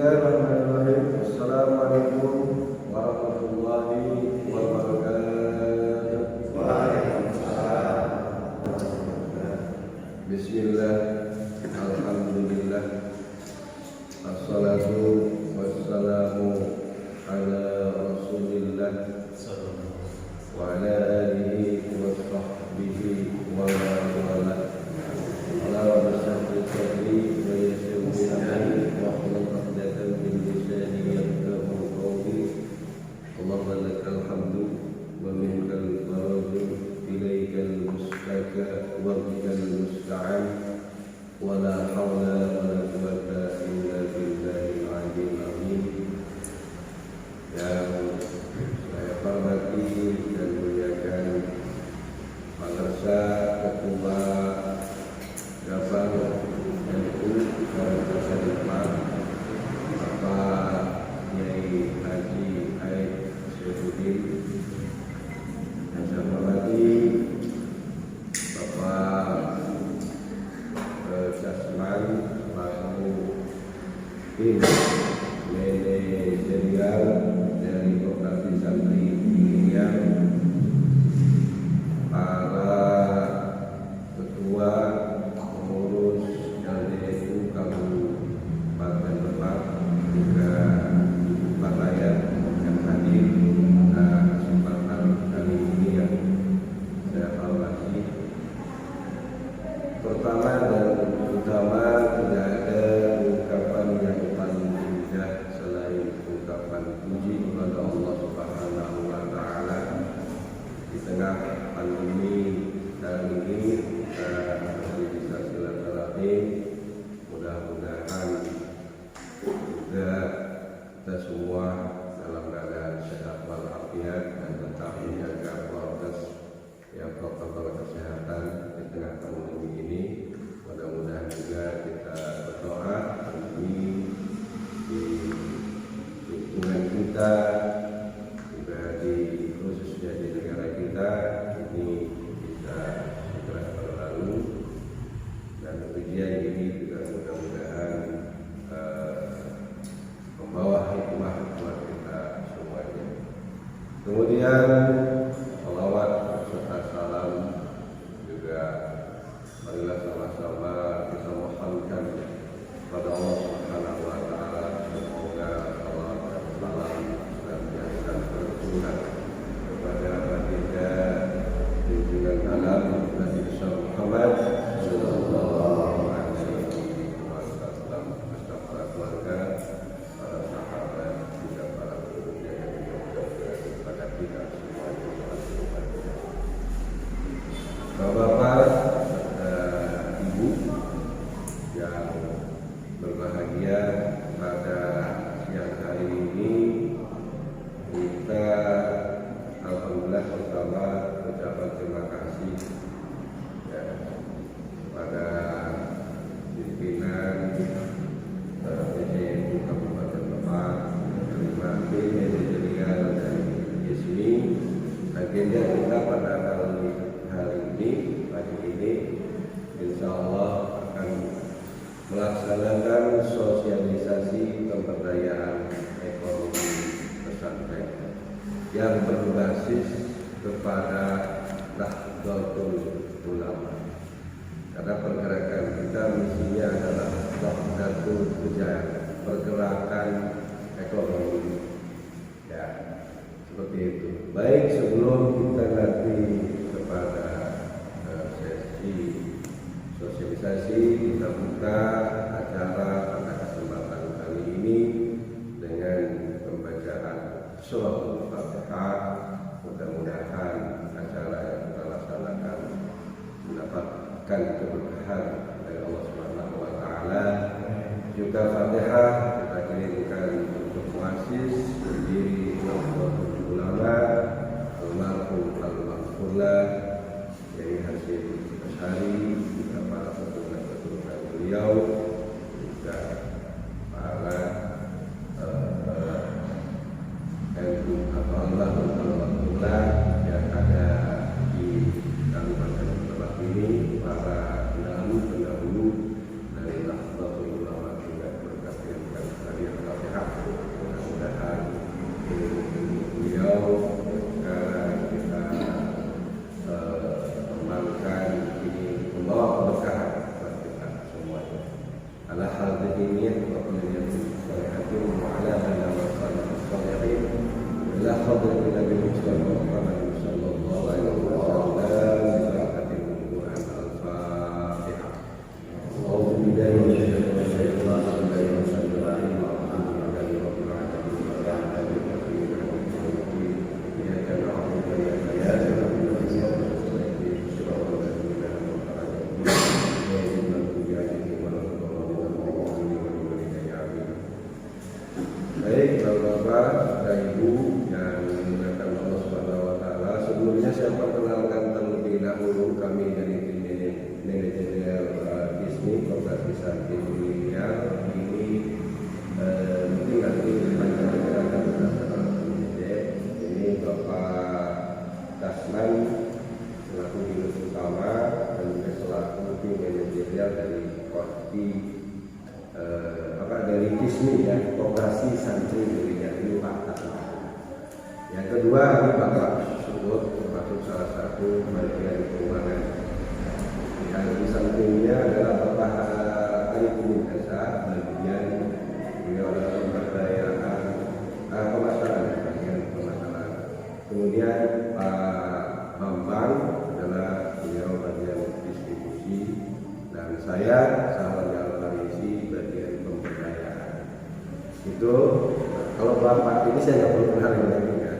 Bismillahirrahmanirrahim. Assalamualaikum warahmatullahi wabarakatuh. Waalaikumsalam. Bismillah, alhamdulillah, assalatu wassalamu ala rasulillah wa ala alihi wa sahbihi wa man wala. Allahumma shalli sadri wa yassir amri wa hlul 'uqdatam min lisani yafqahu qawli. Allahumma lakal hamdu wa minkal faraju ilaikal mustaka wa bikal musta'an wa la hawla wa la quwwata illa billahil 'aliyyil 'azim. Yang saya hormati dan muliakan Madrasa Ketua Gabang NU Madrasa Depan Bapak Kiai Haji Aid Syaifuddin, yang saya hormati Bapak Jasman selaku tim manajerial dari Koperasi Santri Pilihan, para ketua pengurus LDU Kabupaten Lebak, juga Pak Layar yang hadir pada kesempatan kali ini yang saya hormati. Pertama dan utama, tidak ada ungkapan yang paling indah selain ungkapan puji kepada Allah Subhanahu wa Ta'ala. Di tengah pandemi kali ini kita masih bisa silaturahmi. Mudah-mudahan juga kita semua dalam keadaan sehat walafiat dan tetap menjaga protokol kesehatan di tengah pandemi ini. Mudah-mudahan juga kita berdoa pandemi di lingkungan kita, juga di khususnya di negara kita ini bisa segera berlalu, dan ujian ini juga mudah-mudahan membawa hikmah buat kita semuanya. Kemudian salawat serta salam juga marilah sama-sama kita mohonkan kepada Allah Subhanahu wa Ta'ala, semoga Allah dan salam senantiasa tercurah kepada baginda junjungan alam Nabi Muhammad sallallahu alaihi wasallam, beserta para keluarga, para sahabat, juga para penduduknya yang juga kepada kita semuanya. Bapak-bapak, ibu yang berbahagia, pada siang hari ini kita alhamdulillah pertama ucapan terima kasih ya, pada pimpinan PCNU Kabupaten Lebak, terima kasih manajerial dari ISMI. Agenda kita pada hari ini, pagi ini, insya Allah akan melaksanakan sosialisasi pemberdayaan ekonomi pesantren yang berbasis kepada Nahdlatul Ulama. Karena pergerakan kita misinya adalah Nahdlatul Hujah, pergerakan ekonomi. Ya, seperti itu. Baik, sebelum kita nanti kepada sesi sosialisasi, kita buka acara pada kesempatan kali ini dengan pembacaan surah Al-Fatihah. Mudah-mudahan acara yang kita laksanakan mendapatkan keberkahan dari Allah Subhanahu wa Ta'ala. Juga Fatihah kita kirimkan untuk muassis pendiri Nahdlatul Ulama almarhum al-Maghfurlah Kiai Hasyim Asy'ari, juga para keturunan beliau, juga para NU atau almarhum al-Maghfurlah yang ada di Kabupaten Lebak ini, para pendahulu dari Nahdlatul Ulama juga berkata fadli Nabi Muhammad sallallahu alaihi wasallam berkati Quran Al-Fatihah. A'udzu billahi minasyaitonir rajim. Baik, Bapak dan Ibu yang dimuliakan Allah Subhanahu wa taala, sebelumnya saya perkenalkan terlebih dahulu kami dari tim manajerial Disney Koperasi Sakti Miliar. Ini mungkin nanti panjang akan berdasarkan ini Bapak Dasman selaku dirut utama dan juga selaku tim manajerial dari dari Disney ya, Koperasi Santri Miliar ini Pak Tasman. Yang kedua ini Bapak Subut, termasuk salah satu bagian keuangan. Yang di sampingnya adalah Bapak Arifin Desa, bagian beliau adalah pemberdayaan pemasaran, bagian pemasaran. Kemudian Pak Bambang adalah beliau bagian distribusi, dan saya sahabat Al-Farisi bagian pemberdayaan. Itu kalau Bapak ini saya nggak perlu kenalin lagi ya,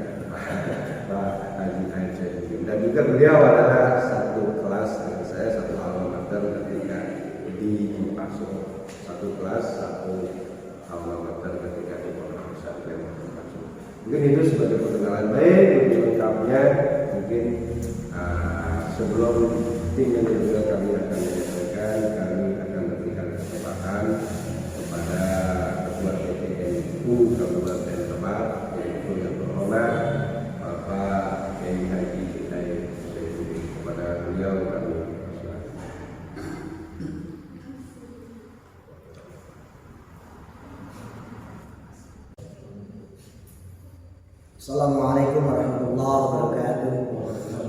Pak Haji Aisyah. Dan juga beliau adalah satu kelas dengan saya, satu alma mater ketika di Paso, satu kelas, satu alma mater ketika di Pondok Pesantren Paso. Mungkin itu sebagai perkenalan. Baik, lebih lengkapnya mungkin sebelum tim yang juga kami akan menyampaikan, kami akan memberikan kesempatan kepada Ketua PTNU Kabupaten Lebak, yaitu yang terhormat Bapak Kiai Haji Hidayat Saifuddin. Kepada beliau kami persilakan. Assalamualaikum warahmatullahi wabarakatuh.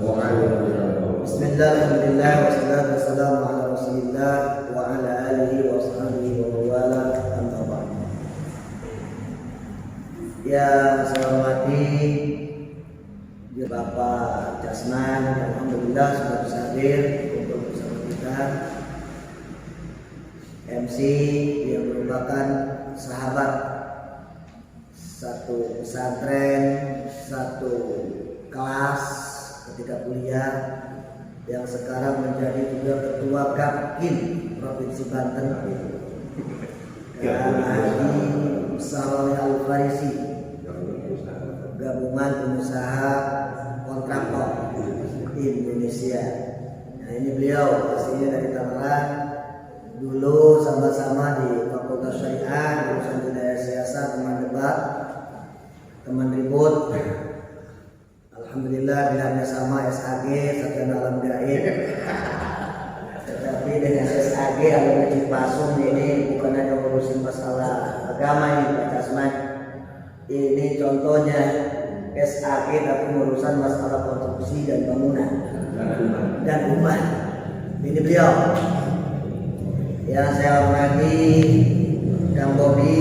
Waalaikumsalam. Bismillah, alhamdulillah, wassalatu wassalamu ala rasulillah wa ala alihi wa sahbihi wa wala, amma ba'd. Yang saya hormati Bapak Jasman, alhamdulillah sudah bisa hadir untuk bersama kita. MC yang merupakan sahabat satu pesantren, satu kelas ketika kuliah, yang sekarang menjadi juga ketua Gapkin Provinsi Banten, dan Haji Saleh Al-Farisi, gabungan pengusaha kontraktor Indonesia. Nah, ini beliau pastinya dari Tangerang, dulu sama-sama di Fakultas Syariah, jurusan Budaya Siasat, teman debat, teman ribut. Alhamdulillah bilangnya sama, SAG, Sarjana Alam Gaib. Tetapi dengan SAG Alam Cipasung ini bukan hanya ngurusin masalah agama ini Pak Jasman. Ini contohnya SAG tapi urusan masalah konstruksi dan bangunan dan umat. Ini beliau. Yang saya hormati Kang Bobi,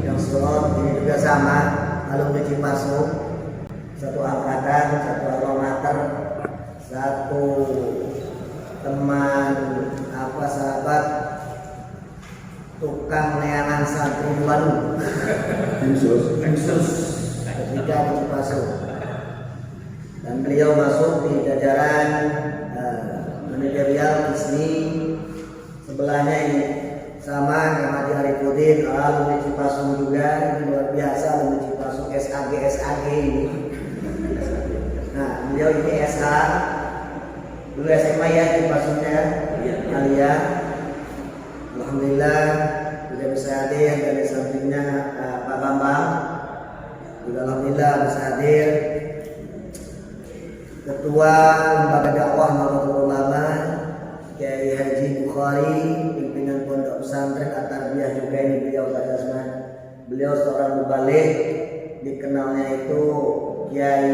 Kang Slot, ini juga sama, alumni Cipasung, satu angkatan, satu alma mater, satu teman sahabat tukang neangan santri di Bandung. Khusus ketika di Cipasung. Dan beliau masuk di jajaran manajerial Disney. Sebelahnya ini sama Kang Haji Arifuddin, alumni Cipasung juga, ini luar biasa alumni Cipasung, SAG ini. Nah, beliau ini SH, dulu SMA ya Cipasungnya, Alia. Alhamdulillah sudah bisa hadir, dari sampingnya Pak Bambang juga alhamdulillah bisa hadir. Ketua Lembaga Dakwah Nahdlatul Ulama Kiai Haji Bukhari, pimpinan Pondok Pesantren At-Tarbiyah juga ini beliau Pak Jasman. Beliau seorang mubalik, dikenalnya itu Kiai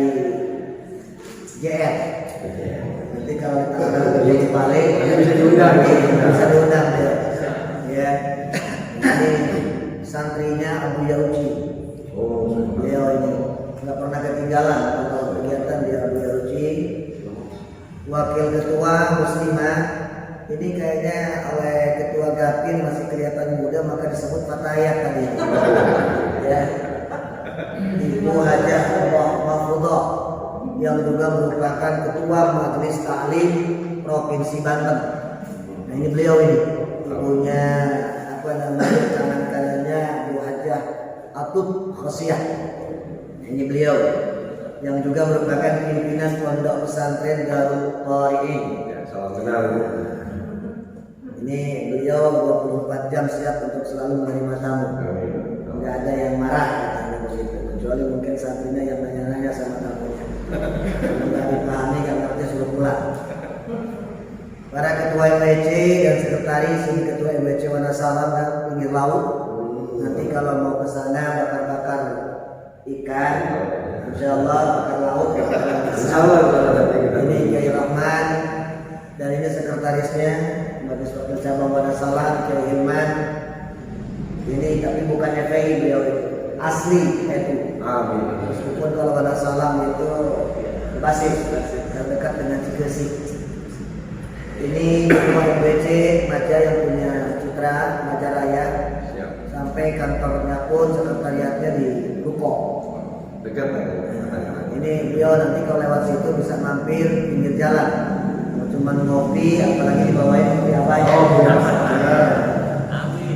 JR. Nanti kalau kita Kiai balik bisa diundang ya. Ya. Ini santrinya Abu Yauji. Beliau ini nggak pernah ketinggalan kalau kegiatan di Abu Yaruci. Wakil ketua Muslimah ini kayaknya oleh ketua Gapin masih kelihatan muda maka disebut Fatayat tadi. Ya. Ibu Hajah Mahfudah yang juga merupakan ketua Majelis Taklim Provinsi Banten. Nah ini beliau ini, ibunya apa namanya tangan kanannya Bu Hajah Atut Khosiyah. Nah, ini beliau yang juga merupakan pimpinan Pondok Pesantren Darul Qari'in. Ya, salam kenal. Ini beliau 24 jam siap untuk selalu menerima tamu. Tidak ada yang marah katanya begitu. Kecuali mungkin santrinya yang nanya-nanya sama tamunya. Nggak dipahami, nggak ngerti suruh pulang. Para ketua MWC dan sekretaris, ini ketua MWC Wonosalam dan pinggir laut. Nanti kalau mau ke sana bakar-bakar ikan, insya Allah bakar laut. Ini Kiai Rahman dan ini sekretarisnya Majelis Wakil Cabang Wonosalam Kiai Hilman. Ini tapi bukan FPI beliau itu, asli itu. Amin. Meskipun kalau Wonosalam itu basis dan dekat dengan Cikesik. Ini ketua MWC Maja yang punya citra Majalaya. Siap. Sampai kantornya pun sekretariatnya di Ruko. Dekat ya. Ini beliau nanti kalau lewat situ bisa mampir pinggir jalan. Kalau cuma ngopi, apalagi dibawain kopi apa ya?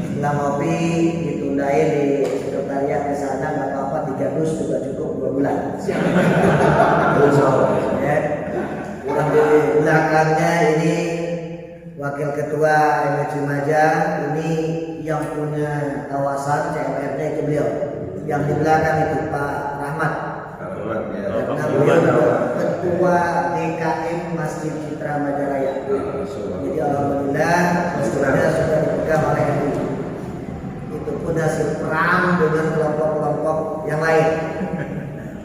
Setelah ngopi ditundain di sekretariat di sana nggak apa-apa, 3 dus juga cukup 2 bulan. Ya. Yang di belakangnya ini wakil ketua MWC Maja, ini yang punya kawasan CMR-nya itu beliau. Yang di belakang itu Pak Rahmat. Karena beliau ketua DKM Masjid Citra Majalaya. Jadi alhamdulillah sudah dipegang oleh MUI. Itu pun hasil perang dengan kelompok-kelompok yang lain.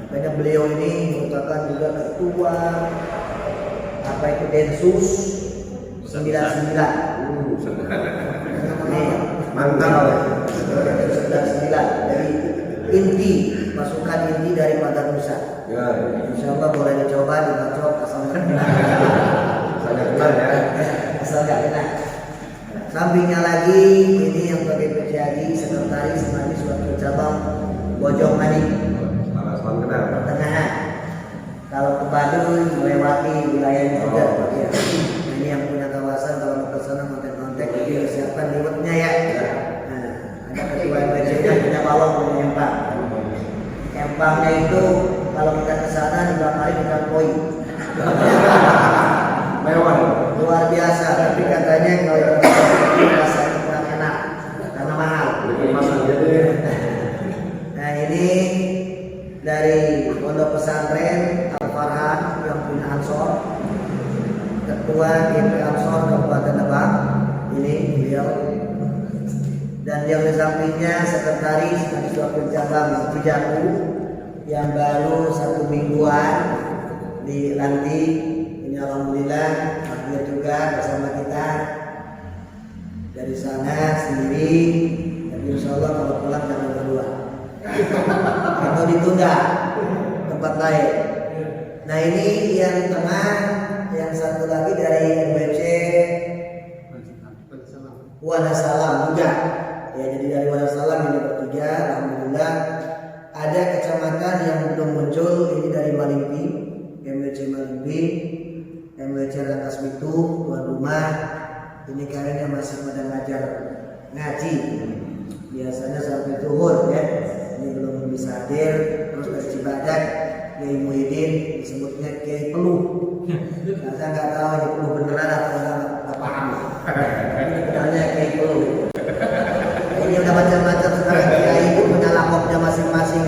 Makanya beliau ini merupakan juga ketua apa itu Densus 99. Mantap. 99 dari inti pasukan inti dari Padang Nusa. Ya. Insya Allah boleh dicoba dibacok asal nggak kena. Sangat kenal ya. Asal nggak kena. Sampingnya lagi ini yang sebagai PCAG sekretaris Majelis Wakil Cabang Bojong Manik. Salam kenal. Pertengahan. Kalau ke Baduy melewati wilayahnya juga. Ya. Nah, ini yang punya kawasan kalau mau ke sana kontak-kontak jadi siapkan liwetnya ya. Nah, ada ketua MWC-nya punya bawang punya empang. Empangnya itu kalau kita ke sana dibakari dengan koi. Mewah. Luar biasa, tapi katanya kalau itu rasanya kurang enak karena mahal. Nah ini dari Pondok Pesantren Al-Farhan yang punya Ansor, ketua GP Ansor Kabupaten Lebak, ini beliau. Dan yang di sampingnya sekretaris Majelis Wakil Cabang Cijaku yang baru 1 mingguan dilantik. Ini alhamdulillah dia juga bersama kita dari sana sendiri. Dan insya Allah kalau pulang jangan berdua atau ditunda tempat lain. Nah ini yang di tengah, yang satu lagi dari MWC Wonosalam juga. Ya, jadi dari Wonosalam ini bertiga, alhamdulillah. Ada kecamatan yang belum muncul, ini dari Malimpi, MWC Malimpi, MWC Rangkas Bitung, tuan rumah. Ini kayaknya masih pada ngajar ngaji. Biasanya sampai zuhur ya. Ini belum bisa hadir. Terus dari Cibadak, Kiai Muhyiddin disebutnya Kiai Peluh. Nah, saya nggak tahu ini peluh beneran atau nggak paham. Ini sebenarnya Kiai Peluh. Ini udah macam-macam sekarang Kiai itu punya lakopnya masing-masing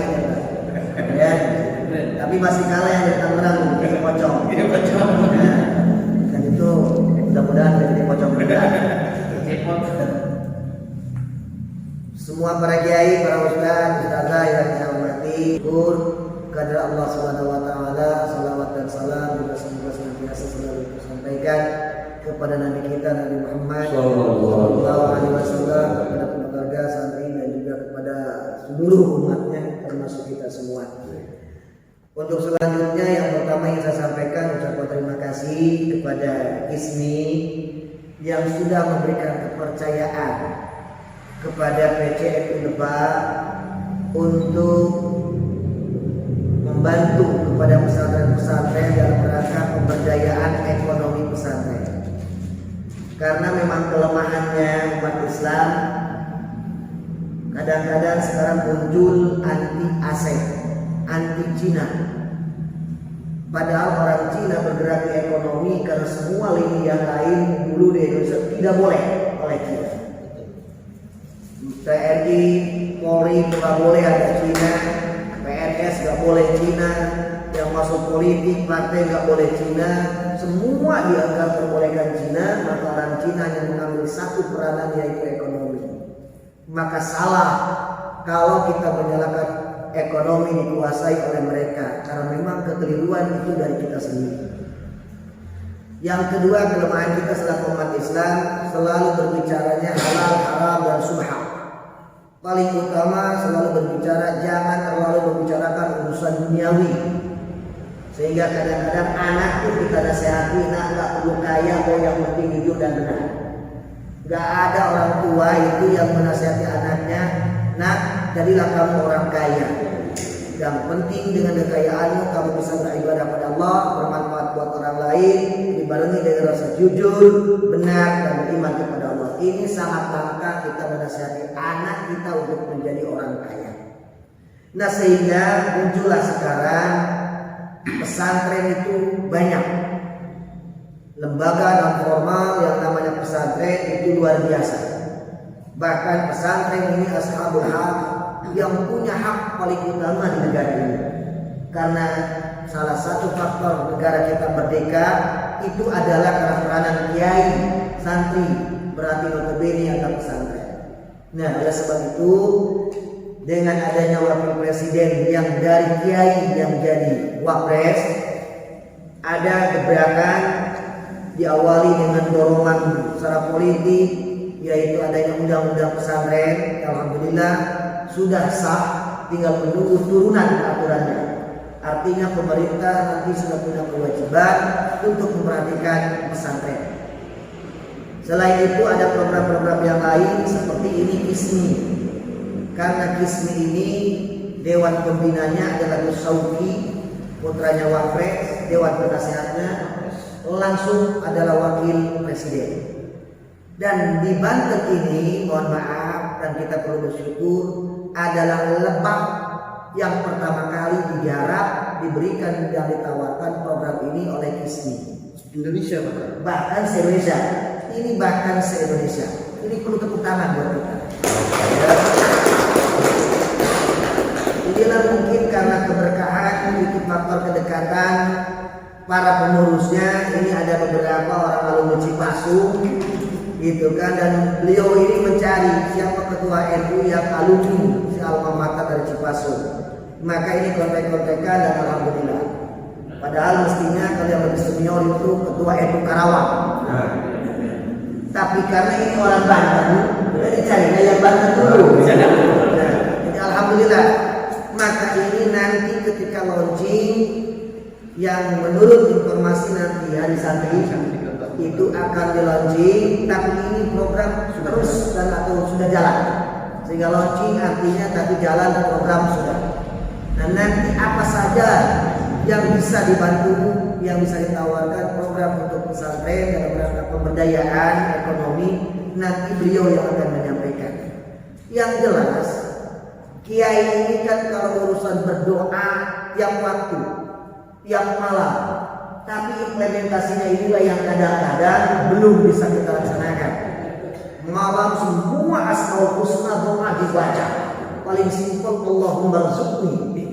ya. Tapi masih kalah yang dari Tangerang Kiai Pocong. Nah, dan itu mudah-mudahan jadi pocong juga. Semua para kiai, para ustazah yang saya hormati, syukur kepada Allah Subhanahu wa taala, salawat dan salam juga semoga senantiasa selalu disampaikan kepada Nabi kita Nabi Muhammad sallallahu alaihi wasallam, kepada keluarga, santri dan juga kepada seluruh umatnya termasuk kita semua. Untuk selanjutnya yang pertama yang saya sampaikan ucapan terima kasih kepada ISMI yang sudah memberikan kepercayaan kepada PCNU Lebak untuk membantu kepada pesantren-pesantren dalam rangka pemberdayaan ekonomi pesantren. Karena memang kelemahannya umat Islam kadang-kadang sekarang muncul anti Asing, anti Cina. Padahal orang Cina bergerak di ekonomi karena semua lini yang lain dulu di Indonesia tidak boleh oleh Cina. TNI, Polri nggak boleh ada Cina, PNS nggak boleh Cina, yang masuk politik partai nggak boleh Cina, semua dianggap perbolehkan Cina, maka orang Cina yang mengambil satu peranan yaitu ekonomi. Maka salah kalau kita menyalahkan ekonomi dikuasai oleh mereka, karena memang kekeliruan itu dari kita sendiri. Yang kedua, kelemahan kita selaku umat Islam selalu berbicaranya halal, haram dan subhah. Paling utama selalu berbicara jangan terlalu membicarakan urusan duniawi, sehingga kadang-kadang anak itu kita nasihati, nak nggak perlu kaya, kok yang penting jujur dan benar. Nggak ada orang tua itu yang menasihati anaknya, nak jadilah kamu orang kaya. Yang penting dengan kekayaanmu kamu bisa beribadah pada Allah, bermanfaat buat orang lain, dibarengi dengan rasa jujur, benar dan beriman kepada Allah. Ini sangat langka kita menasihati anak kita untuk menjadi orang kaya. Nah, sehingga muncullah sekarang pesantren itu banyak. Lembaga non formal yang namanya pesantren itu luar biasa. Bahkan pesantren ini ashabul haq yang punya hak paling utama di negara ini. Karena salah satu faktor negara kita merdeka itu adalah karena peranan kiai, santri, berarti notabene atau pesantren. Nah, oleh sebab itu dengan adanya wakil presiden yang dari kiai yang jadi wapres, ada gebrakan diawali dengan dorongan secara politik, yaitu adanya undang-undang pesantren. Alhamdulillah sudah sah, tinggal menunggu turunan aturannya. Artinya pemerintah nanti sudah punya kewajiban untuk memperhatikan pesantren. Selain itu ada program-program yang lain seperti ini KISMI. Karena KISMI ini dewan pembinanya adalah Gus Sauki, putranya Wapres, dewan penasehatnya langsung adalah wakil presiden. Dan di Banten ini, mohon maaf dan kita perlu bersyukur, adalah Lebak yang pertama kali digarap, diberikan dan ditawarkan program ini oleh KISMI. Indonesia bahkan se-Indonesia. Ini bahkan se-Indonesia. Ini perlu tepuk tangan buat kita. Inilah mungkin karena keberkahan, itu faktor kedekatan para pengurusnya. Ini ada beberapa orang alumni Cipasung, gitu kan, dan beliau ini mencari siapa ketua NU yang alumni si alma mater dari Cipasung. Maka ini kontek-kontekan dan alhamdulillah. Padahal mestinya kalau yang lebih senior itu ketua NU Karawang. Tapi karena ini orang Banten, jadi carinya yang Banten dulu. Nah, jadi alhamdulillah. Maka ini nanti ketika launching, yang menurut informasi nanti hari santri itu akan di launching, tapi ini program terus dan atau sudah jalan. Sehingga launching artinya tapi jalan program sudah. Nah, nanti apa saja yang bisa dibantu, yang bisa ditawarkan program untuk pesantren dalam rangka pemberdayaan ekonomi, nanti beliau yang akan menyampaikan. Yang jelas, kiai ini kan kalau urusan berdoa yang waktu, yang malam, tapi implementasinya inilah yang kadang-kadang belum bisa kita laksanakan. Malam semua asmaul husna doa dibaca, paling simpel Allahumma rzuqni.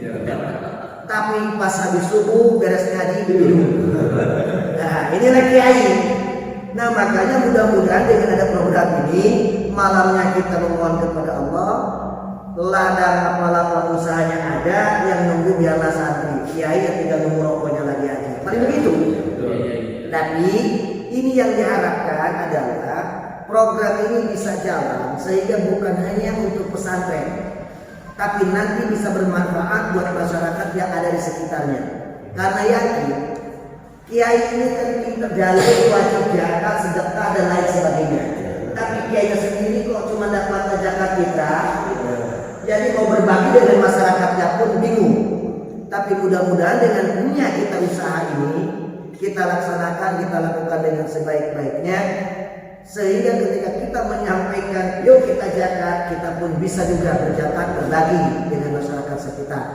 Tapi pas habis subuh beres ngaji minum. Nah, inilah kiai. Nah, makanya mudah-mudahan dengan ada program ini, malamnya kita memohon kepada Allah, ladang apalah usahanya ada, yang nunggu biarlah santri. Kiai yang tinggal nunggu rokoknya lagi aja. Paling begitu. Tapi ini yang diharapkan adalah program ini bisa jalan sehingga bukan hanya untuk pesantren, tapi nanti bisa bermanfaat buat masyarakat yang ada di sekitarnya. Karena yakin kiai ini kan pintar jalur wajib zakat, sedekah dan lain sebagainya. Tapi kiainya sendiri kok cuma dapat zakat kita, jadi mau berbagi dengan masyarakatnya pun bingung. Tapi mudah-mudahan dengan punya kita usaha ini, kita laksanakan, kita lakukan dengan sebaik-baiknya, sehingga ketika kita menyampaikan yuk kita zakat, kita pun bisa juga berzakat, berbagi dengan masyarakat sekitar.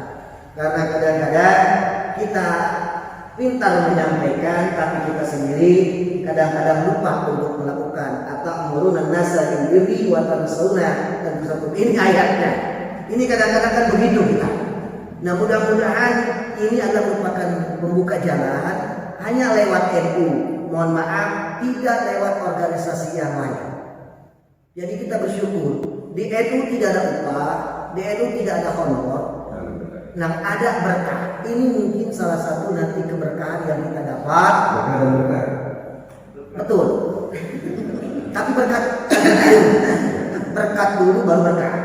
Karena kadang-kadang kita pintar menyampaikan, tapi kita sendiri kadang-kadang lupa untuk melakukan. Atau murunan nasa bil birri wa tansawna, dan ini ayatnya. Ini kadang-kadang kan begitu kita. Nah, mudah-mudahan ini adalah merupakan membuka jalan hanya lewat NU. Mohon maaf, tidak lewat organisasi yang lain. Jadi kita bersyukur di NU tidak ada upah, di NU tidak ada honor. Nah, ada berkah. Ini mungkin salah satu nanti keberkahan yang kita dapat. Berkah dan berkah. Betul. Tapi berkat dulu baru berkah.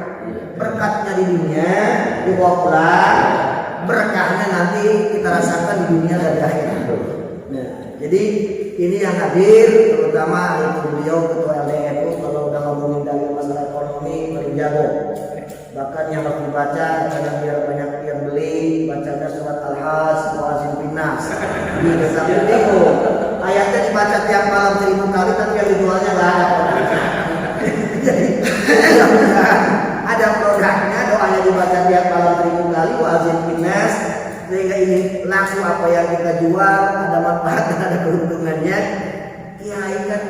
Berkatnya di dunia dibawa pulang, berkahnya nanti kita rasakan di dunia dan di akhirat. Nah, jadi ini yang hadir, terutama itu beliau ketua LDNU, kalau udah ngomongin dari masalah ekonomi paling jago. Bahkan yang waktu baca kadang biar banyak yang beli, bacanya surat Al-Has, Muazzin Pinnas. Di kitab itu ayatnya dibaca tiap malam 1000 kali, tapi yang dijualnya nggak ada. Jadi ada produknya, doanya dibaca tiap malam 1000 kali, Muazzin Pinnas, sehingga ini langsung apa yang kita jual ada manfaat dan ada keuntungannya. Kiai kan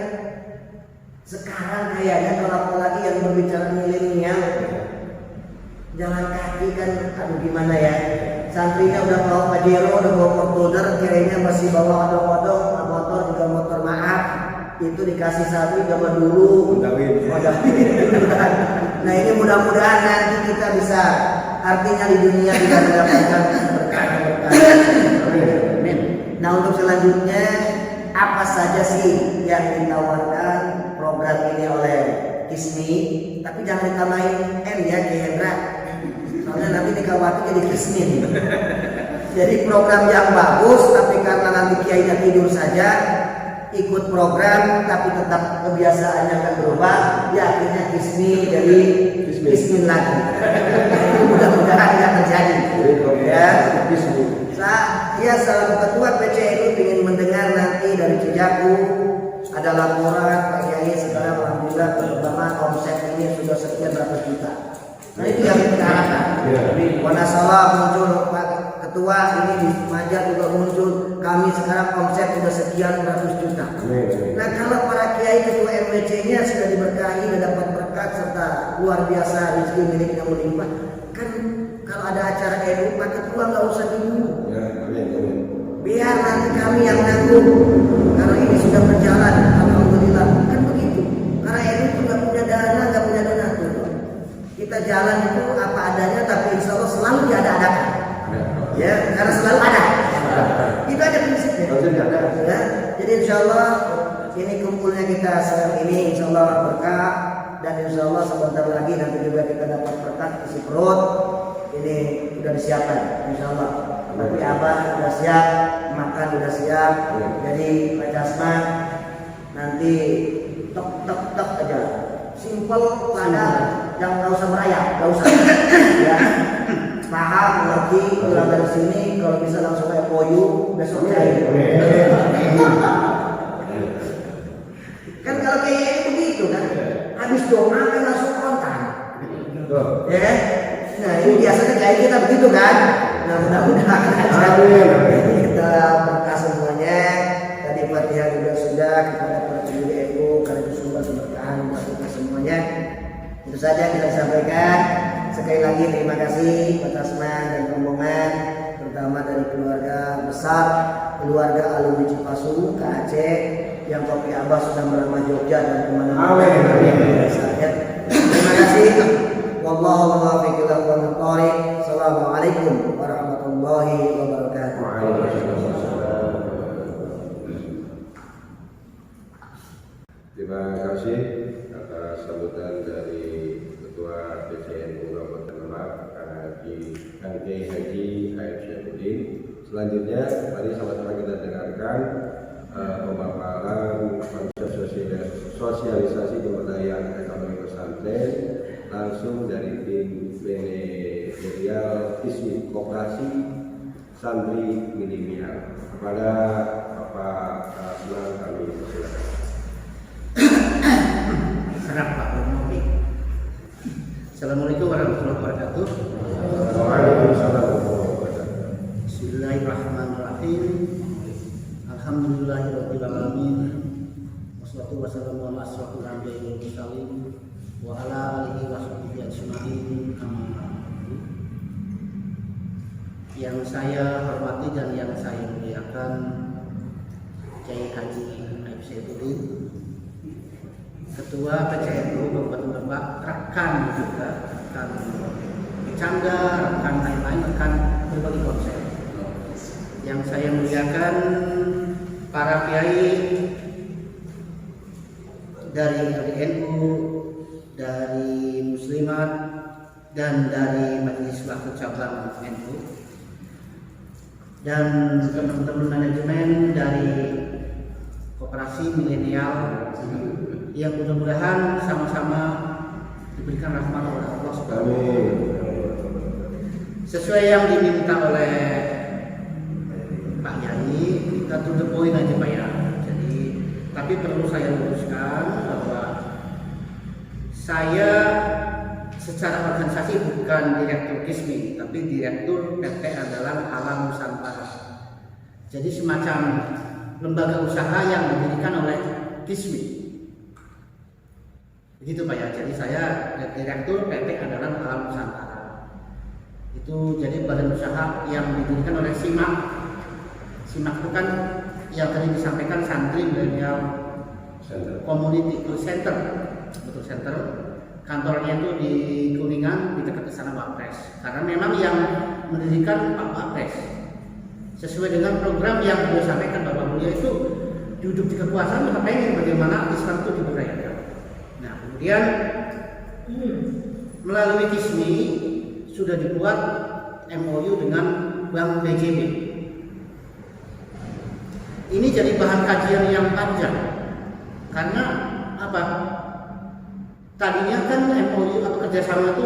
sekarang kayaknya kalau apalagi yang berbicara milenial, jalan kaki kan aduh gimana ya, santrinya udah bawa Pajero, udah bawa Fortuner, kayaknya masih bawa odong-odong, motor juga motor maaf, itu dikasih santri zaman dulu. Nah, ini mudah-mudahan nanti kita bisa, artinya di dunia kita mendapatkan berkah-berkah. Nah, untuk selanjutnya apa saja sih yang ditawarkan program ini oleh Kismi? Tapi jangan ditambahin N ya, Ki Hendra. Soalnya nanti dikhawatir jadi Kismin. Jadi program yang bagus, tapi karena nanti kiainya tidur saja, ikut program tapi tetap kebiasaannya akan berubah, ya akhirnya Kismi jadi Kismin lagi. Itu mudah-mudahan tidak terjadi. Ya, saya selaku ketua PCNU ingin mendengar nanti dari Cijaku ada laporan Pak Kiai sekarang alhamdulillah perkembangan omset ini sudah sekian ratus juta. Nah, itu yang kita harapkan. Wanasalah muncul Pak Ketua, ini di Maja juga muncul, kami sekarang omset sudah sekian ratus juta. Nah, kalau para kiai ketua MWC-nya sudah diberkahi dan dapat berkat serta luar biasa rezeki miliknya melimpah, kan kalau ada acara NU Pak Ketua nggak usah bingung. Biar nanti kami yang nanggung, karena ini sudah berjalan, alhamdulillah, kan begitu. Karena NU itu nggak punya dana, nggak punya donatur. Kita jalan itu apa adanya, tapi insya Allah selalu diada-adakan. Ya, karena selalu ada. Itu ada prinsipnya. Ya, jadi insya Allah ini kumpulnya kita sekarang ini insya Allah berkah, dan insya Allah sebentar lagi nanti juga kita dapat berkat isi perut. Ini sudah disiapkan insya Allah. Tapi abah sudah siap, makan sudah siap. Jadi Pak Jasman nanti tek aja, simple, padat, jangan nggak usah merayap, nggak usah. Ya, paham, ngerti, pulang dari sini, kalau bisa langsung FOU, besok cair. Kan kalau kayak begitu kan, habis doa kan langsung kontak. Ya kan? Nah, ini biasanya kayak kita begitu kan. Nah, mudah-mudahan kita berkah semuanya. Tadi Fatihah juga sudah kepada para pendiri NU, karena itu sumber keberkahan untuk kita semuanya. Itu saja yang kita sampaikan. Sekali lagi terima kasih Pak Tasman dan rombongan, terutama dari keluarga besar, keluarga alumni Cipasu, Kak Aceh, yang Kopi Abah sudah meramah Jogja dan kemana-mana. Terima kasih. Wallahu muwaffiq ila aqwamit thoriq. Assalamualaikum warahmatullahi wabarakatuh. Terima kasih atas sambutan dari Ketua PCNU Kabupaten Demak. Kang Kiai Haji Khair Syaifuddin. Selanjutnya, mari sama-sama kita dengarkan pemaparan konsep sosialisasi pemberdayaan ekonomi pesantren langsung dari tim manajerial Kismi Koperasi Santri Milenial. Kepada Bapak Asman kami persilakan. Serap Pak Romobi. Assalamualaikum warahmatullahi wabarakatuh. Waalaikumsalam warahmatullahi wabarakatuh. Bismillahirrahmanirrahim. Alhamdulillahirabbil alamin. Wassalatu wassalamu ala asyrofil anbiya'i wal mursalin wa ala alihi wa sahbihi ajmain. Amma ba'du. Yang saya hormati dan yang saya muliakan Kiai Haji Khair Syaifuddin, Ketua PCNU Kabupaten Lebak, rekan juga, rekan bercanda, rekan lain-lain, rekan berbagai konsep. Yang saya muliakan para kiai dari NU, dari Muslimat, dan dari Majelis Wakil Cabang NU, dan teman-teman manajemen dari Koperasi Milenial yang mudah-mudahan sama-sama diberikan rahmat oleh Allah Subhanahu wa Ta'ala. Sesuai yang diminta oleh Pak Yai, kita to the point aja Pak ya. Jadi, tapi perlu saya luruskan bahwa saya secara organisasi bukan direktur Kismi, tapi direktur PT adalah Alam Nusantara. Jadi semacam lembaga usaha yang didirikan oleh Kismi. Begitu Pak ya. Jadi saya direktur PT adalah Alam Nusantara. Itu jadi badan usaha yang didirikan oleh SIMAK. SIMAK itu kan yang tadi disampaikan Santri Milenial Community Center, betul center. Kantornya itu di Kuningan, di dekat Istana Wapres. Karena memang yang mendirikan Pak Wapres. Sesuai dengan program yang beliau sampaikan, Bapak beliau itu duduk di kekuasaan, maka pengen bagaimana Islam itu diberdayakan. Nah, kemudian melalui Kismi sudah dibuat MOU dengan Bank BJB. Ini jadi bahan kajian yang panjang. Karena apa? Tadinya kan MOU atau kerjasama itu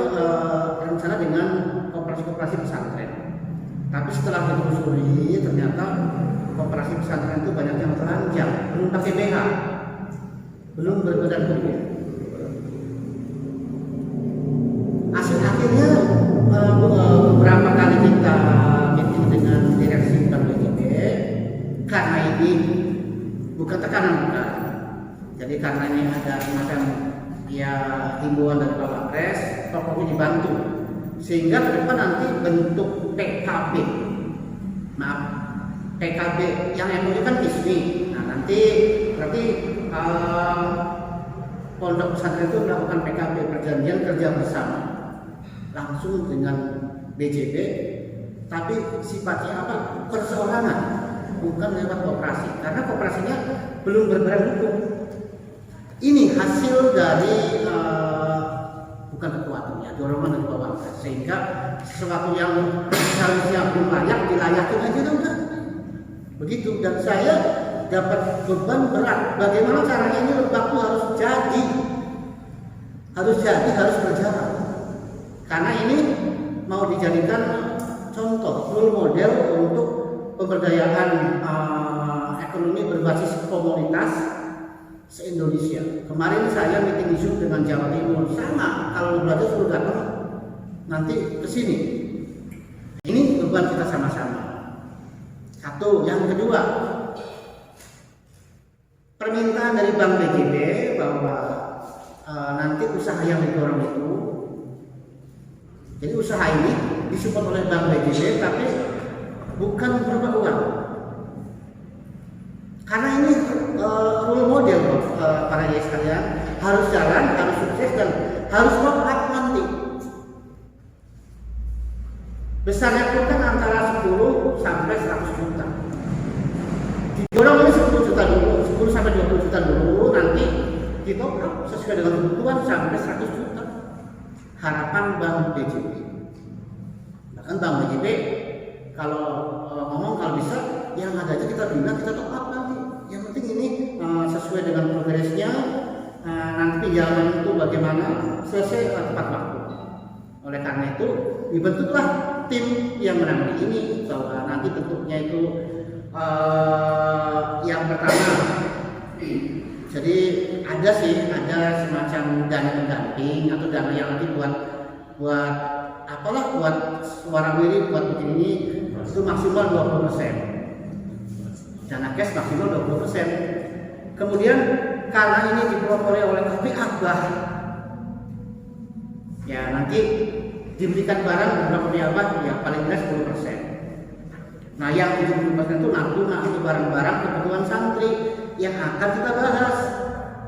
rencana dengan koperasi-koperasi pesantren. Tapi setelah ditelusuri ternyata koperasi pesantren itu banyak yang telanjang, belum pakai BH, belum berbadan hukum. Akhirnya beberapa kali kita meeting dengan direksi Bank BJB karena ini bukan tekanan bukan. Jadi karena ini ada semacam ya himbauan dari Pak Wapres, pokoknya dibantu sehingga ke depan nanti bentuk PKB, maaf PKB yang MOU kan Kismi. Nah nanti berarti pondok pesantren itu melakukan PKB, perjanjian kerja bersama langsung dengan BJB, tapi sifatnya apa? Perseorangan, bukan lewat koperasi, karena koperasinya belum berbadan hukum. Ini hasil dari bukan kekuatannya, dorongan dari Pak Wapres, sehingga sesuatu yang seharusnya belum layak dilayakin aja udah. Begitu, dan saya dapat beban berat. Bagaimana caranya ini Lebak itu harus berjalan. Karena ini mau dijadikan contoh, role model untuk pemberdayaan ekonomi berbasis komunitas se-Indonesia. Kemarin saya meeting di Zoom dengan Jawa Timur, sama kalau berarti suruh datang nanti ke sini. Ini beban kita sama-sama. Satu, yang kedua, permintaan dari Bank BJB bahwa nanti usaha yang didorong itu, jadi usaha ini disupport oleh Bank BJB tapi bukan berupa uang. Karena ini role model para yai sekalian, harus jalan, harus sukses dan harus top up nanti. Besarnya pun kan antara 10 sampai 100 juta. Didorong ini 10 juta dulu, 10 sampai 20 juta dulu, nanti di top up sesuai dengan kebutuhan sampai 100 juta. Harapan Bank BJB. Kan Bank BJB kalau ngomong kalau bisa yang ada aja kita bina, kita top up nanti. Yang penting ini sesuai dengan progresnya, nanti jalan itu bagaimana selesai tepat waktu. Oleh karena itu dibentuklah tim yang menangani ini, bahwa nanti bentuknya itu yang pertama, jadi ada semacam dana pendamping atau dana yang nanti buat suara wirid, buat bikin ini itu maksimal 20%. Dana cash maksimal 20%. Kemudian karena ini dipelopori oleh kopi Abah, ya nanti diberikan barang beberapa kopi Abah ya paling tidak 10%. Nah yang 70% itu natuna itu barang-barang kebutuhan santri yang akan kita bahas.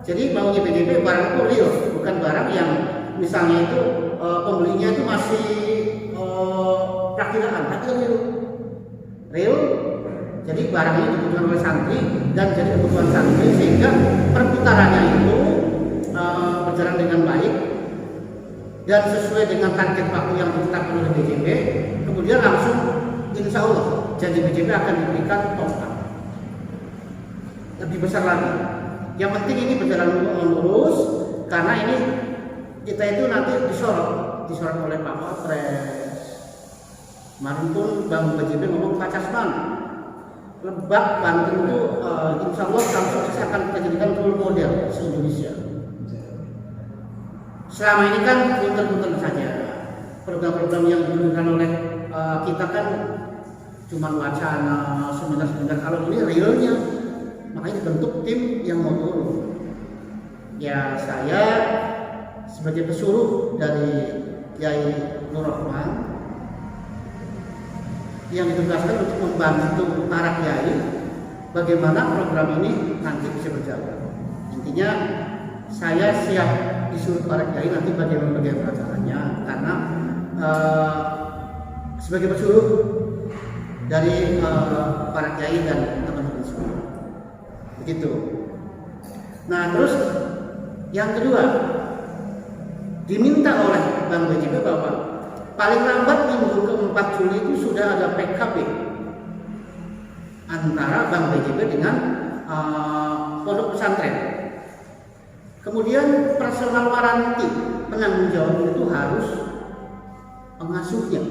Jadi maunya BJB barang itu real, bukan barang yang misalnya itu pembelinya itu masih praktikaan, tapi real. Jadi barangnya dibutuhkan oleh santri dan jadi kebutuhan santri, sehingga perputarannya itu berjalan dengan baik dan sesuai dengan target waktu yang ditetapkan oleh BJB. Kemudian langsung insya Allah janji BJB akan diberikan top-up lebih besar lagi. Yang penting ini berjalan lurus, karena ini kita itu nanti disorot oleh Pak Wapres. Kemarin pun Bang BJB ngomong Pak Casman, Lebak, Banten itu insya Allah kalau sukses akan kita jadikan role model se-Indonesia. Selama ini kan punten-punten saja program-program yang diberikan oleh kita kan cuma wacana sebentar-sebentar, kalau ini realnya. Makanya dibentuk tim yang mau turun. Ya saya sebagai pesuruh dari Kiai Nur Rahman yang ditugaskan untuk membantu para kiai bagaimana program ini nanti bisa berjalan. Intinya saya siap disuruh para kiai nanti bagaimana caranya, karena sebagai pesuruh dari para kiai dan teman-teman semua. Begitu. Nah terus yang kedua, diminta oleh Bank BJB bahwa paling lambat minggu ke-4 Juli itu sudah ada PKB antara Bank BJB dengan pondok pesantren. Kemudian personal waranti, penanggung jawab itu harus pengasuhnya.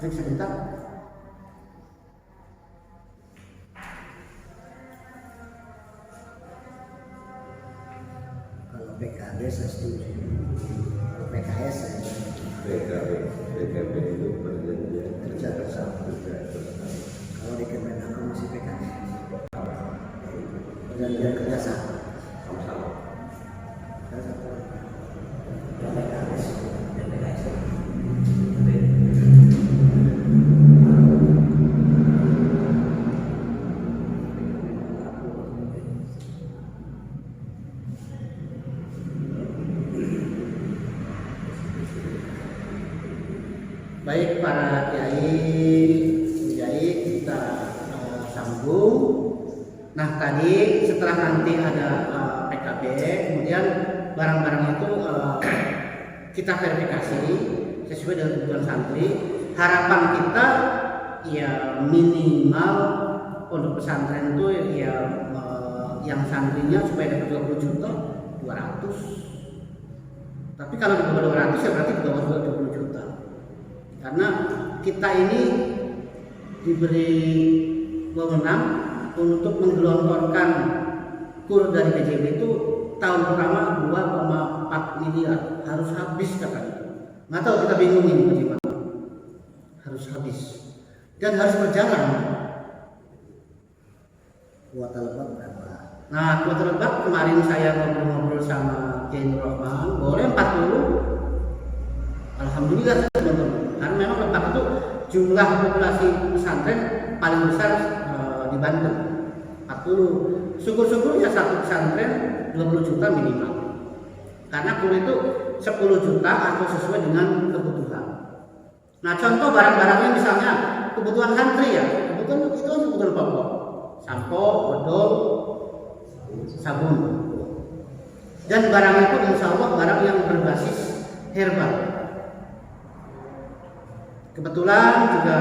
Sebentar. PKB saya setuju. PKS saya PKB itu perjanjian kerja bersama. Kalau di Kemenaker masih PKB. Perjanjian kerja sama. sama-sama. Baik para kiai kita sambung. Nah tadi setelah nanti ada PKB, kemudian barang-barang itu kita verifikasi sesuai dengan kebutuhan santri. Harapan kita ya minimal pondok pesantren itu ya yang santrinya supaya dapat 20 juta 200. Tapi kalau di bawah 200 ya berarti di bawah 20 juta. Karena kita ini diberi wewenang untuk menggelontorkan kur dari BJB itu tahun pertama 2,4 miliar harus habis katanya. Nggak tahu, kita bingung ini bagaimana. Harus habis dan harus berjalan. Kuota Lebak berapa? Nah, kuota Lebak kemarin saya ngobrol-ngobrol sama Kiai Nur Rahman, boleh 40. Alhamdulillah teman-teman. Karena memang Lebak itu jumlah populasi pesantren paling besar di Banten, 40. Syukur-syukur ya satu pesantren 20 juta minimal. Karena kur itu 10 juta atau sesuai dengan kebutuhan. Nah contoh barang-barangnya misalnya kebutuhan santri ya, kebutuhan itu kebutuhan pokok, sampo, odol, sabun. Dan barang itu insya Allah barang yang berbasis herbal. Kebetulan juga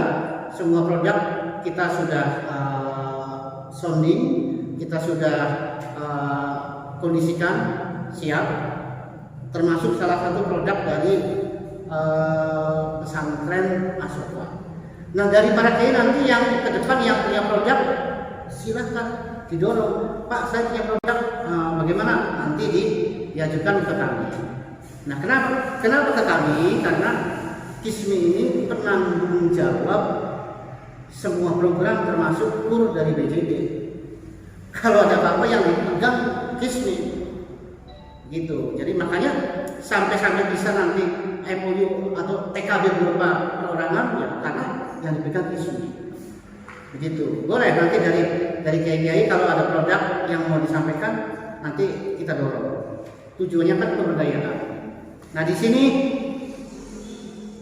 semua produk kita sudah sounding, kita sudah kondisikan siap, termasuk salah satu produk dari pesantren Ashofa. Nah, dari para kiai nanti yang ke depan yang punya produk silahkan didorong, Pak saya punya produk, bagaimana, nanti diajukan ke kami. Nah, kenapa ke kami? Karena Kismi ini penanggung jawab semua program termasuk kur dari BJB. Kalau ada apa-apa yang dipegang Kismi gitu. Jadi makanya sampai bisa nanti MOU atau TKB berupa perorangan ya karena yang dipegang Kismi. Begitu. Boleh nanti dari kiai-kiai kalau ada produk yang mau disampaikan nanti kita dorong. Tujuannya kan pemberdayaan. Nah, di sini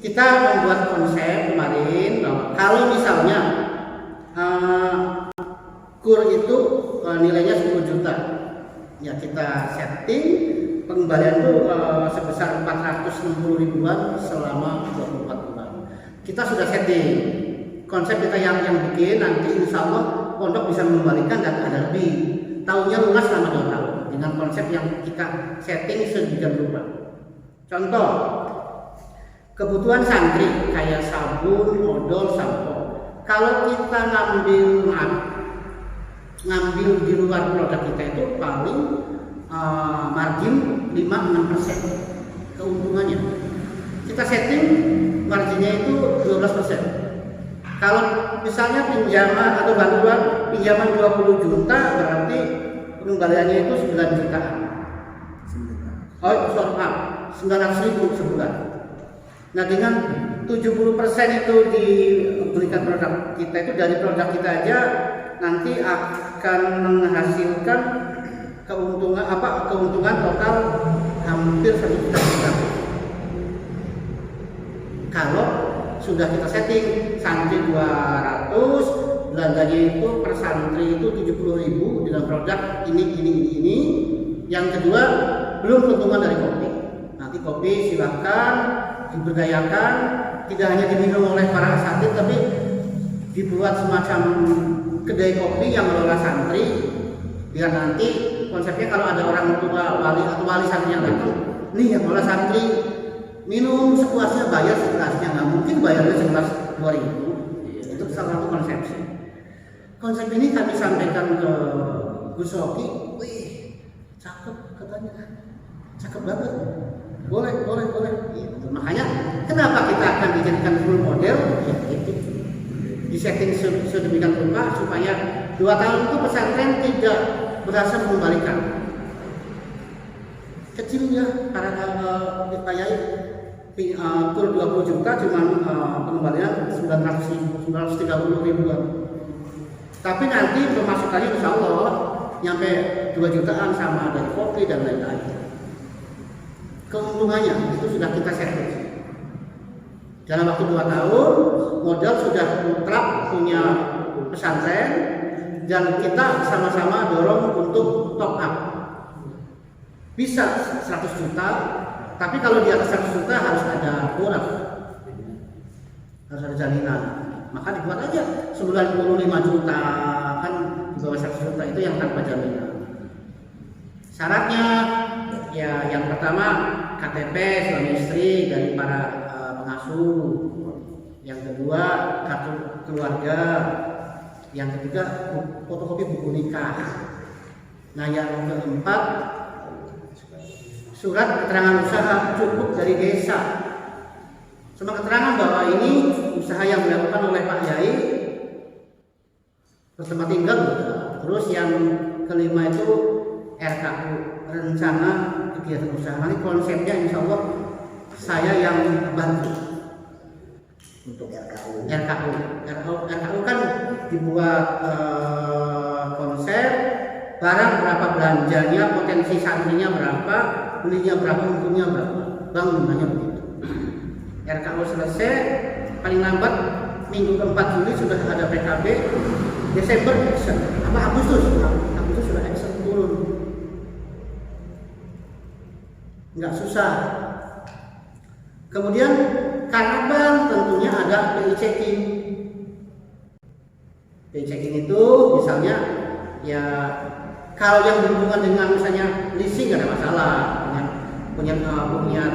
kita membuat konsep kemarin bahwa kalau misalnya kur itu nilainya 10 juta, ya kita setting pengembalian itu sebesar 460 ribuan selama 24 bulan. Kita sudah setting konsep kita yang bikin, nanti insya Allah pondok bisa mengembalikan dan ada lebih. Tahunnya lunas selama 2 tahun dengan konsep yang kita setting sedemikian rupa. Contoh, kebutuhan santri kayak sabun, odol, sampo. Kalau kita ngambil di luar produk kita itu paling margin 5-6% keuntungannya. Kita setting marginnya itu 12%. Kalau misalnya pinjaman atau bantuan pinjaman 20 juta berarti pengembaliannya itu 9 juta. Oh, sorry, 900 ribu sebulan. Nah, dengan 70% itu diberikan produk kita itu dari produk kita aja nanti akan menghasilkan keuntungan total hampir 1 juta. Kalau sudah kita setting santri 200, belanjanya itu per santri itu 70.000 dengan produk ini. Yang kedua, belum keuntungan dari kopi. Nanti kopi silahkan diberdayakan, tidak hanya diminum oleh para santri tapi dibuat semacam kedai kopi yang mengelola santri, biar nanti konsepnya kalau ada orang tua wali santri yang datang, nih yang mengelola santri minum sepuasnya, bayar segelasnya, nggak mungkin bayarnya segelas 2.000. Itu salah satu konsepsi. Konsep ini kami sampaikan ke Gus Rocky, wih cakep katanya, cakep banget. Boleh. Gitu. Makanya kenapa kita akan dijadikan full model? Ya itu disetting sedemikian rupa supaya 2 tahun itu pesantren tidak berasa mengembalikan. Kecilnya para dibayar kur 20 juta cuma pengembalian 930 ribuan. Tapi nanti pemasukannya insya Allah nyampe 2 jutaan sama dari kopi dan lain-lain. Keuntungannya itu sudah kita setting. Dalam waktu 2 tahun modal sudah mutlak punya pesantren dan kita sama-sama dorong untuk top up. Bisa 100 juta, tapi kalau di atas 100 juta harus ada kurang, harus ada jaminan. Maka dibuat aja 95 juta, kan di bawah 100 juta itu yang tanpa jaminan. Syaratnya ya yang pertama KTP suami istri dari para pengasuh, yang kedua kartu keluarga, yang ketiga fotokopi buku nikah. Nah, yang keempat surat keterangan usaha cukup dari desa, sama keterangan bahwa ini usaha yang dilakukan oleh Pak Yai bertempat tinggal. Terus yang kelima itu RKU, rencana kegiatan usaha. Nanti konsepnya insya Allah saya yang bantu untuk RKU. RKU kan dibuat konsep barang berapa belanjanya, potensi santrinya berapa, belinya berapa, untungnya berapa, bangunannya begitu. RKU selesai paling lambat minggu ke-4 Juli sudah ada PKB, Desember action, Agustus sudah action turun. Nggak susah. Kemudian karena bank tentunya ada PI checking. PI checking itu misalnya ya kalau yang berhubungan dengan misalnya leasing nggak ada masalah, punya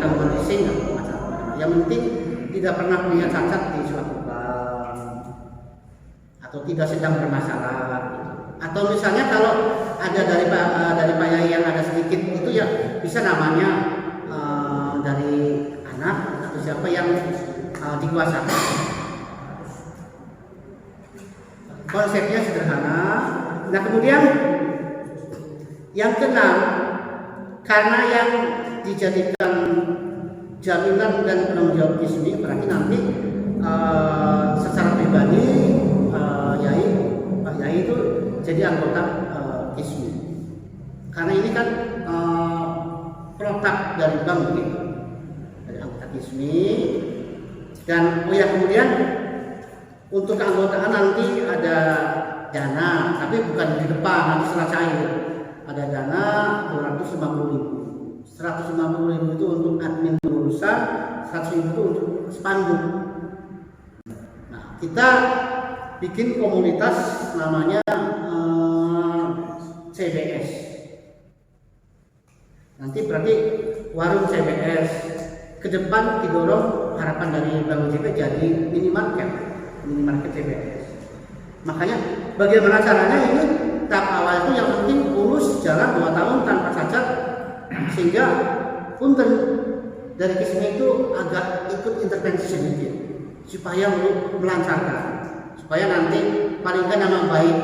tanggungan leasing nggak ada masalah. Yang penting tidak pernah punya cacat di suatu bank atau tidak sedang bermasalah. Atau misalnya kalau ada dari Pak Yai yang ada sedikit itu ya bisa namanya dari anak atau siapa yang dikuasakan. Konsepnya sederhana. Nah kemudian yang keenam, karena yang dijadikan jaminan dan penanggung jawab kismi, berarti nanti secara pribadi Pak Yai itu jadi anggota kismi. Karena ini kan protap dari bank begitu, dari anggota kismi. Dan kemudian untuk keanggotaan nanti ada dana, tapi bukan di depan, nanti setelah cair. Ada dana 250.000. 150.000 itu untuk admin urusan, 100.000 itu untuk spanduk. Nah, kita bikin komunitas namanya CBS. Nanti berarti warung CBS. Ke depan didorong harapan dari Bank JP jadi minimarket CBS. Makanya bagaimana caranya ini tahap awal itu yang penting lulus jalan 2 tahun tanpa cacat, sehingga punten dari kismi itu agak ikut intervensi sedikit supaya melancarkan, supaya nanti paling nggak nama baik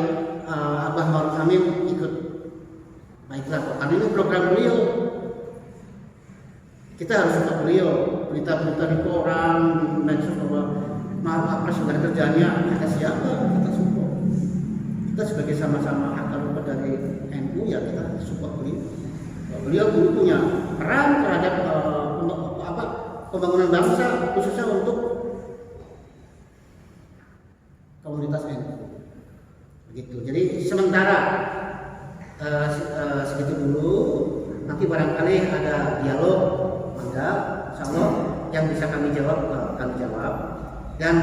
Abah Maruf Amin ikut baiklah. Karena ini program beliau, kita harus support beliau. Berita-berita di koran, di medsos bahwa maaf apa sudah kerjanya kata siapa, kita support. Kita sebagai sama-sama akar rumput dari NU ya kita support beliau. Beliau dulu punya peran terhadap pembangunan bangsa, khususnya untuk komunitas NU. Begitu. Jadi sementara segitu dulu. Nanti barangkali ada dialog, maka insyaallah yang bisa kami jawab, dan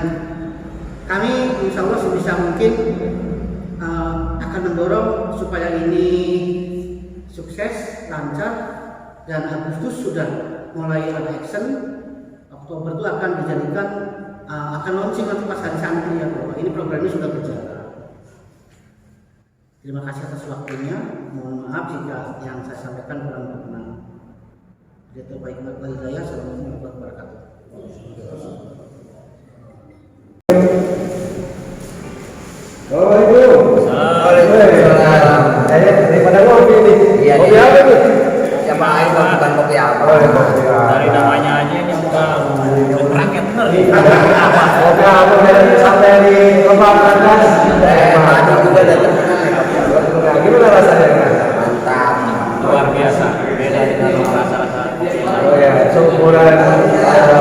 kami insyaallah sebisa mungkin akan mendorong supaya ini sukses, lancar, dan Agustus sudah mulai ada action. Oktober itu akan dijadikan akan launching nanti pas hari santri ya, bahwa ini programnya sudah berjalan. Terima kasih atas waktunya. Mohon maaf jika yang saya sampaikan kurang berkenan. Jadi terbaik bagi saya. Assalamualaikum warahmatullahi wabarakatuh. Waalaikumsalam. Saya daripada ngopi nih. Iya, kopi apa nih? Ya Pak Aing bukan kopi apa. Dari namanya aja ini bukan rakyat bener. Kopi apa dari sampai di Kembang Atas. Madu juga datang. Gimana rasanya? Mantap. Luar biasa. Beda dengan rasa-rasa. Oh ya, seukuran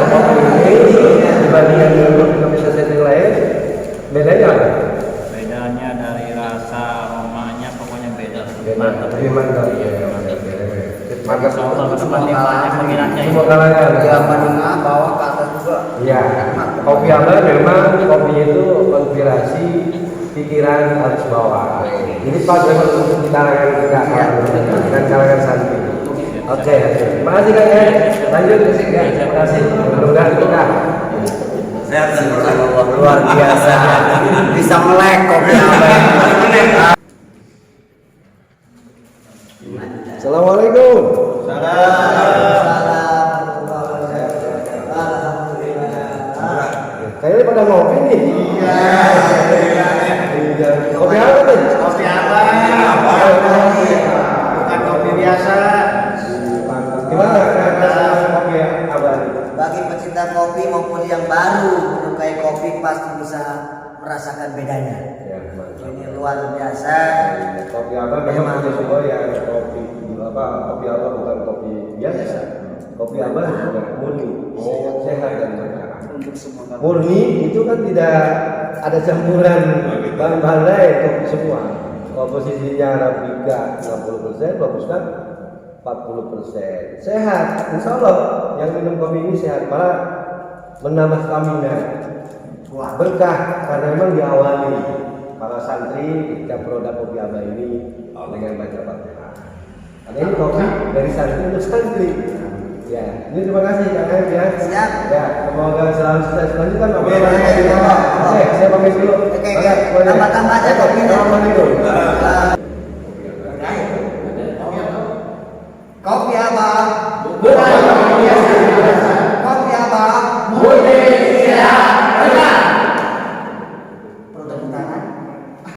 kopi ini dibandingkan dengan kopi setting lain, bedanya apa? Bedanya dari rasa aromanya pokoknya beda. Mantap. Lebih mantap. Mantap. Insyaallah ke depan dia banyak peminatnya. Semua kalangan. Ya menengah bawah ke atas juga. Iya. Kopi apa memang kopi itu konspirasi pikiran harus bawah. Ini pas memang untuk di kalangan kita dan kalangan santri. Oke, terima kasih Kang ya. Lanjut ke sini ya. Terima kasih. Mudah-mudahan kita Sehat dan Allah luar biasa. Bisa melek kopi apa. Assalamualaikum. Kayaknya pada ngopi nih. Iya. Kopi apa nih? Kopi apa? Bukan kopi biasa. Gimana rasanya kopi apa nih? Bagi pecinta kopi maupun yang baru menyukai kopi pasti bisa merasakan bedanya. Ya, mantap. Ini luar biasa. Kopi apa memang punya semua ya, kopi apa, kopi apa bukan kopi biasa. Kopi apa bukan murni, sehat dan berkah. Murni itu kan tidak ada campuran bahan-bahan lain, kopi semua. Komposisinya Arabica 60%, bagus kan? 40%. Sehat, insya Allah yang minum kopi ini sehat, malah menambah stamina, berkah karena memang diawali para santri ketika produk kopi Abah ini dengan baca Fatihah. Karena ini kopi dari santri untuk santri. Ya, ini terima kasih Kang Aib ya. Siap. Ya, semoga selalu sukses. Lanjutkan Oke, saya pamit dulu. Oke. Tambah-tambah aja kopinya. Selamat dulu.